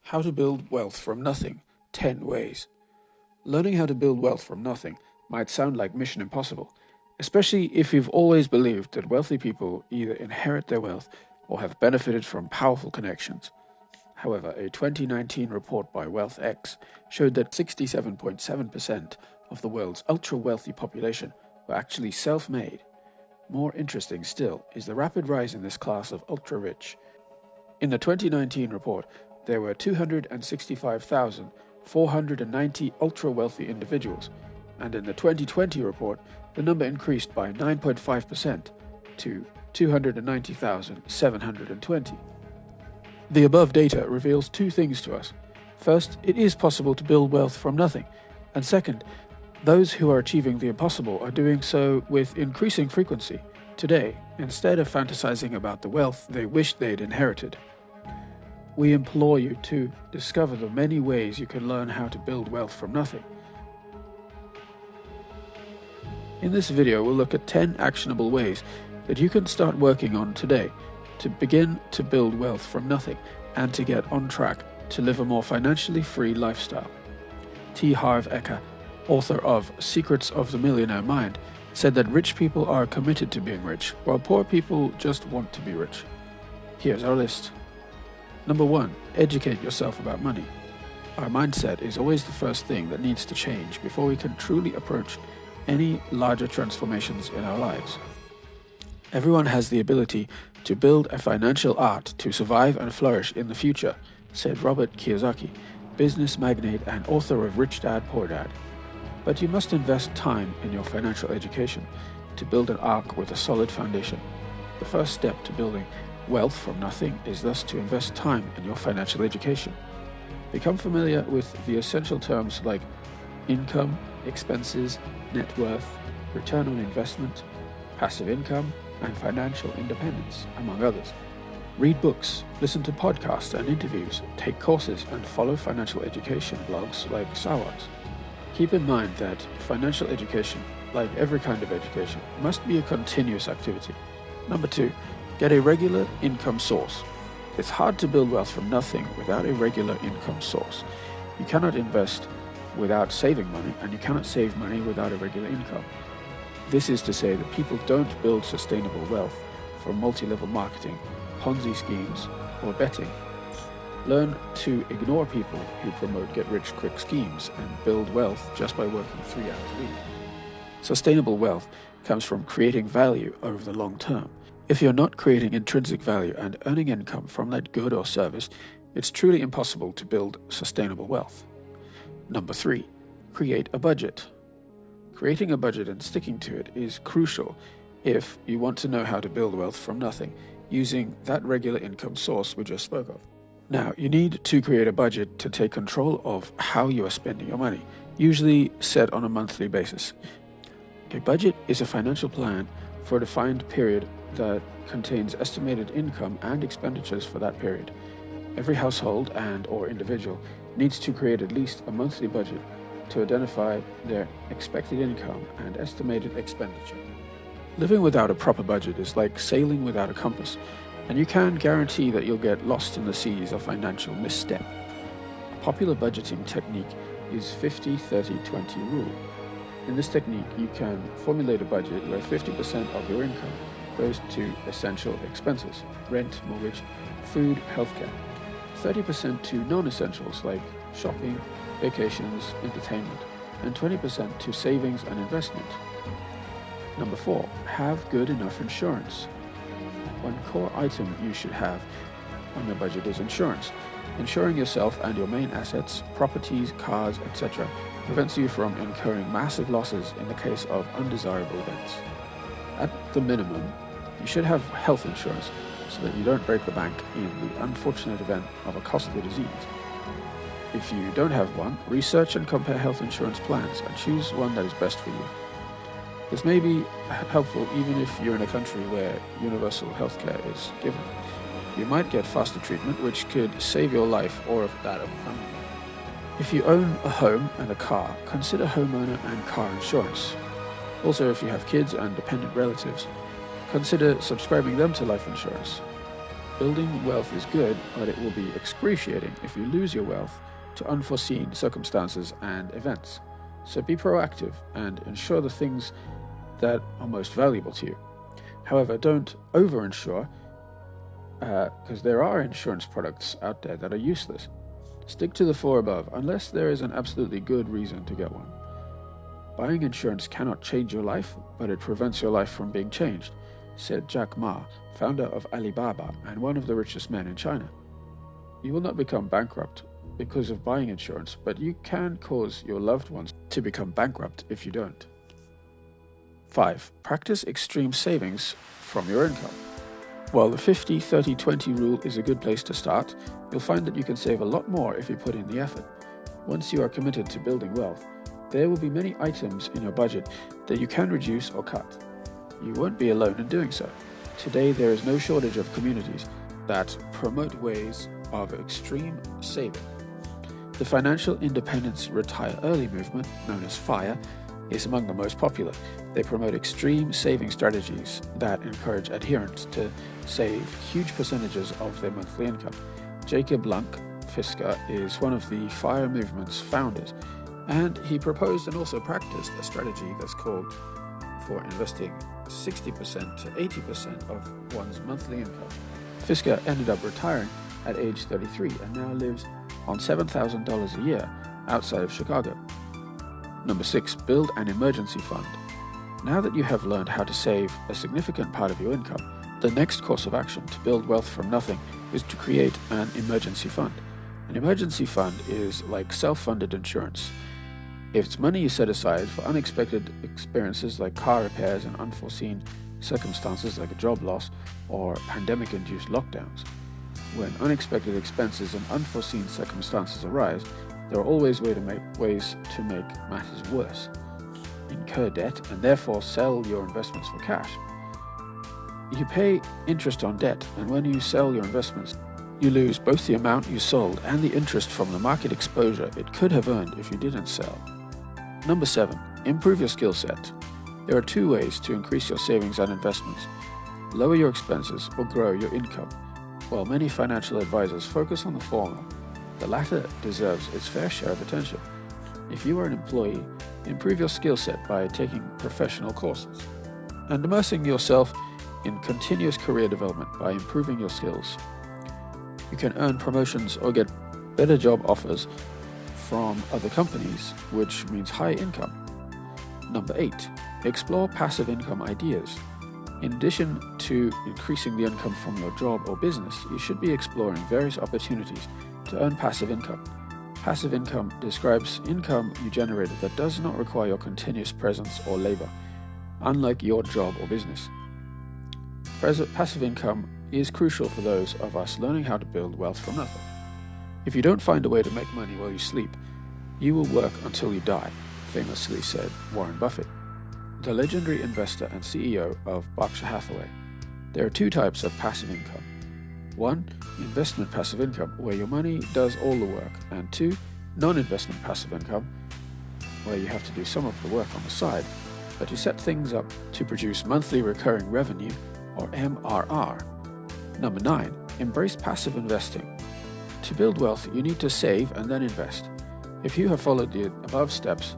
How to build wealth from nothing, 10 ways. Learning how to build wealth from nothing might sound like mission impossible, especially if you've always believed that wealthy people either inherit their wealth or have benefited from powerful connections. However, a 2019 report by WealthX showed that 67.7% of the world's ultra-wealthy population were actually self-made. More interesting still is the rapid rise in this class of ultra-rich. In the 2019 report, there were 265,490 ultra-wealthy individuals, and in the 2020 report, the number increased by 9.5% to 290,720. The above data reveals two things to us. First, it is possible to build wealth from nothing, and second, those who are achieving the impossible are doing so with increasing frequency today, instead of fantasizing about the wealth they wished they'd inherited. We implore you to discover the many ways you can learn how to build wealth from nothing. In this video, we'll look at 10 actionable ways that you can start working on today to begin to build wealth from nothing and to get on track to live a more financially free lifestyle. T. Harv Eker, author of Secrets of the Millionaire Mind, said that rich people are committed to being rich, while poor people just want to be rich. Here's our list. Number 1, educate yourself about money. Our mindset is always the first thing that needs to change before we can truly approach any larger transformations in our lives. Everyone has the ability to build a financial art to survive and flourish in the future, said Robert Kiyosaki, business magnate and author of Rich Dad, Poor Dad. But you must invest time in your financial education to build an ark with a solid foundation. The first step to building wealth from nothing is thus to invest time in your financial education. Become familiar with the essential terms like income, expenses, net worth, return on investment, passive income, and financial independence, among others. Read books, listen to podcasts and interviews, take courses, and follow financial education blogs like Sawar's. Keep in mind that financial education, like every kind of education, must be a continuous activity. Number 2, get a regular income source. It's hard to build wealth from nothing without a regular income source. You cannot invest without saving money, and you cannot save money without a regular income. This is to say that people don't build sustainable wealth from multi-level marketing, Ponzi schemes, or betting. Learn to ignore people who promote get-rich-quick schemes and build wealth just by working 3 hours a week. Sustainable wealth comes from creating value over the long term. If you're not creating intrinsic value and earning income from that good or service, it's truly impossible to build sustainable wealth. Number 3, create a budget. Creating a budget and sticking to it is crucial if you want to know how to build wealth from nothing using that regular income source we just spoke of. Now, you need to create a budget to take control of how you are spending your money, usually set on a monthly basis. A budget is a financial plan for a defined period that contains estimated income and expenditures for that period. Every household and/or individual needs to create at least a monthly budget to identify their expected income and estimated expenditure. Living without a proper budget is like sailing without a compass, and you can guarantee that you'll get lost in the seas of financial misstep. A popular budgeting technique is 50-30-20 rule. In this technique, you can formulate a budget where 50% of your income goes to essential expenses, rent, mortgage, food, healthcare, 30% to non-essentials like shopping, vacations, entertainment, and 20% to savings and investment. Number 4, have good enough insurance. One core item you should have on your budget is insurance. Insuring yourself and your main assets, properties, cars, etc. prevents you from incurring massive losses in the case of undesirable events. At the minimum, you should have health insurance so that you don't break the bank in the unfortunate event of a costly disease. If you don't have one, research and compare health insurance plans and choose one that is best for you. This may be helpful even if you're in a country where universal healthcare is given. You might get faster treatment, which could save your life or that of a family. If you own a home and a car, consider homeowner and car insurance. Also, if you have kids and dependent relatives, consider subscribing them to life insurance. Building wealth is good, but it will be excruciating if you lose your wealth to unforeseen circumstances and events. So be proactive and insure the things that are most valuable to you. However, don't over-insure, because there are insurance products out there that are useless. Stick to the four above unless there is an absolutely good reason to get one. Buying insurance cannot change your life, but it prevents your life from being changed, said Jack Ma, founder of Alibaba and one of the richest men in China. You will not become bankrupt because of buying insurance, but you can cause your loved ones to become bankrupt if you don't. 5. Practice extreme savings from your income. While the 50-30-20 rule is a good place to start, you'll find that you can save a lot more if you put in the effort. Once you are committed to building wealth, there will be many items in your budget that you can reduce or cut. You won't be alone in doing so. Today, there is no shortage of communities that promote ways of extreme saving. The Financial Independence Retire Early movement, known as FIRE, is among the most popular. They promote extreme saving strategies that encourage adherents to save huge percentages of their monthly income. Jacob Fisker is one of the FIRE movement's founders, and he proposed and also practiced a strategy that's called for investing 60% to 80% of one's monthly income. Fisker ended up retiring at age 33 and now lives on $7,000 a year outside of Chicago. Number 6. Build an emergency fund. Now that you have learned how to save a significant part of your income, the next course of action to build wealth from nothing is to create an emergency fund. An emergency fund is like self-funded insurance. It's money you set aside for unexpected experiences like car repairs and unforeseen circumstances like a job loss or pandemic-induced lockdowns. When unexpected expenses and unforeseen circumstances arise, there are always ways to make matters worse. Incur debt and therefore sell your investments for cash. You pay interest on debt, and when you sell your investments, you lose both the amount you sold and the interest from the market exposure it could have earned if you didn't sell. Number 7. Improve your skill set. There are 2 ways to increase your savings and investments: lower your expenses or grow your income. While many financial advisors focus on the former, the latter deserves its fair share of attention. If you are an employee, improve your skill set by taking professional courses and immersing yourself in continuous career development by improving your skills. You can earn promotions or get better job offers from other companies, which means high income. Number 8. Explore passive income ideas. In addition to increasing the income from your job or business, you should be exploring various opportunities to earn passive income. Passive income describes income you generated that does not require your continuous presence or labor, unlike your job or business. Passive income is crucial for those of us learning how to build wealth from nothing. If you don't find a way to make money while you sleep, you will work until you die, famously said Warren Buffett, the legendary investor and CEO of Berkshire Hathaway. There are 2 types of passive income. 1. Investment passive income, where your money does all the work, and 2. Non-investment passive income, where you have to do some of the work on the side, but you set things up to produce monthly recurring revenue, or MRR. Number 9. Embrace passive investing. To build wealth, you need to save and then invest. If you have followed the above steps,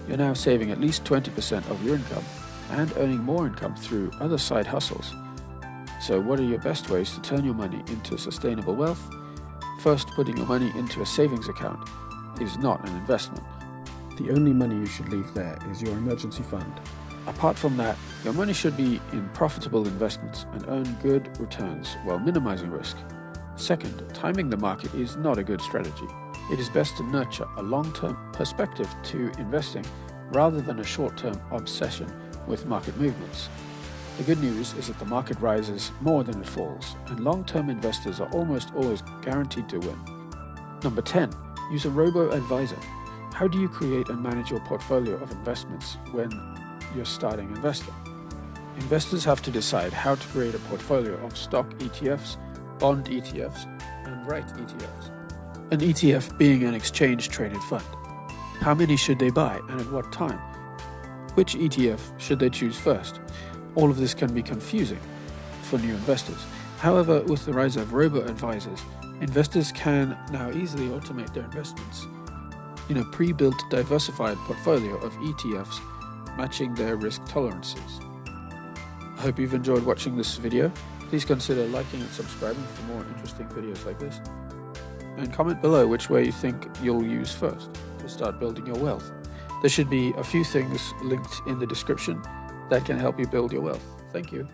you're now saving at least 20% of your income and earning more income through other side hustles. So what are your best ways to turn your money into sustainable wealth? First, putting your money into a savings account is not an investment. The only money you should leave there is your emergency fund. Apart from that, your money should be in profitable investments and earn good returns while minimizing risk. Second, timing the market is not a good strategy. It is best to nurture a long-term perspective to investing rather than a short-term obsession with market movements. The good news is that the market rises more than it falls, and long-term investors are almost always guaranteed to win. Number 10. Use a robo-advisor. How do you create and manage your portfolio of investments when you're starting investing? Investors have to decide how to create a portfolio of stock ETFs, bond ETFs, and REIT ETFs. An ETF being an exchange-traded fund. How many should they buy and at what time? Which ETF should they choose first? All of this can be confusing for new investors. However, with the rise of robo-advisors, investors can now easily automate their investments in a pre-built diversified portfolio of ETFs matching their risk tolerances. I hope you've enjoyed watching this video. Please consider liking and subscribing for more interesting videos like this. And comment below which way you think you'll use first to start building your wealth. There should be a few things linked in the description that can help you build your wealth. Thank you.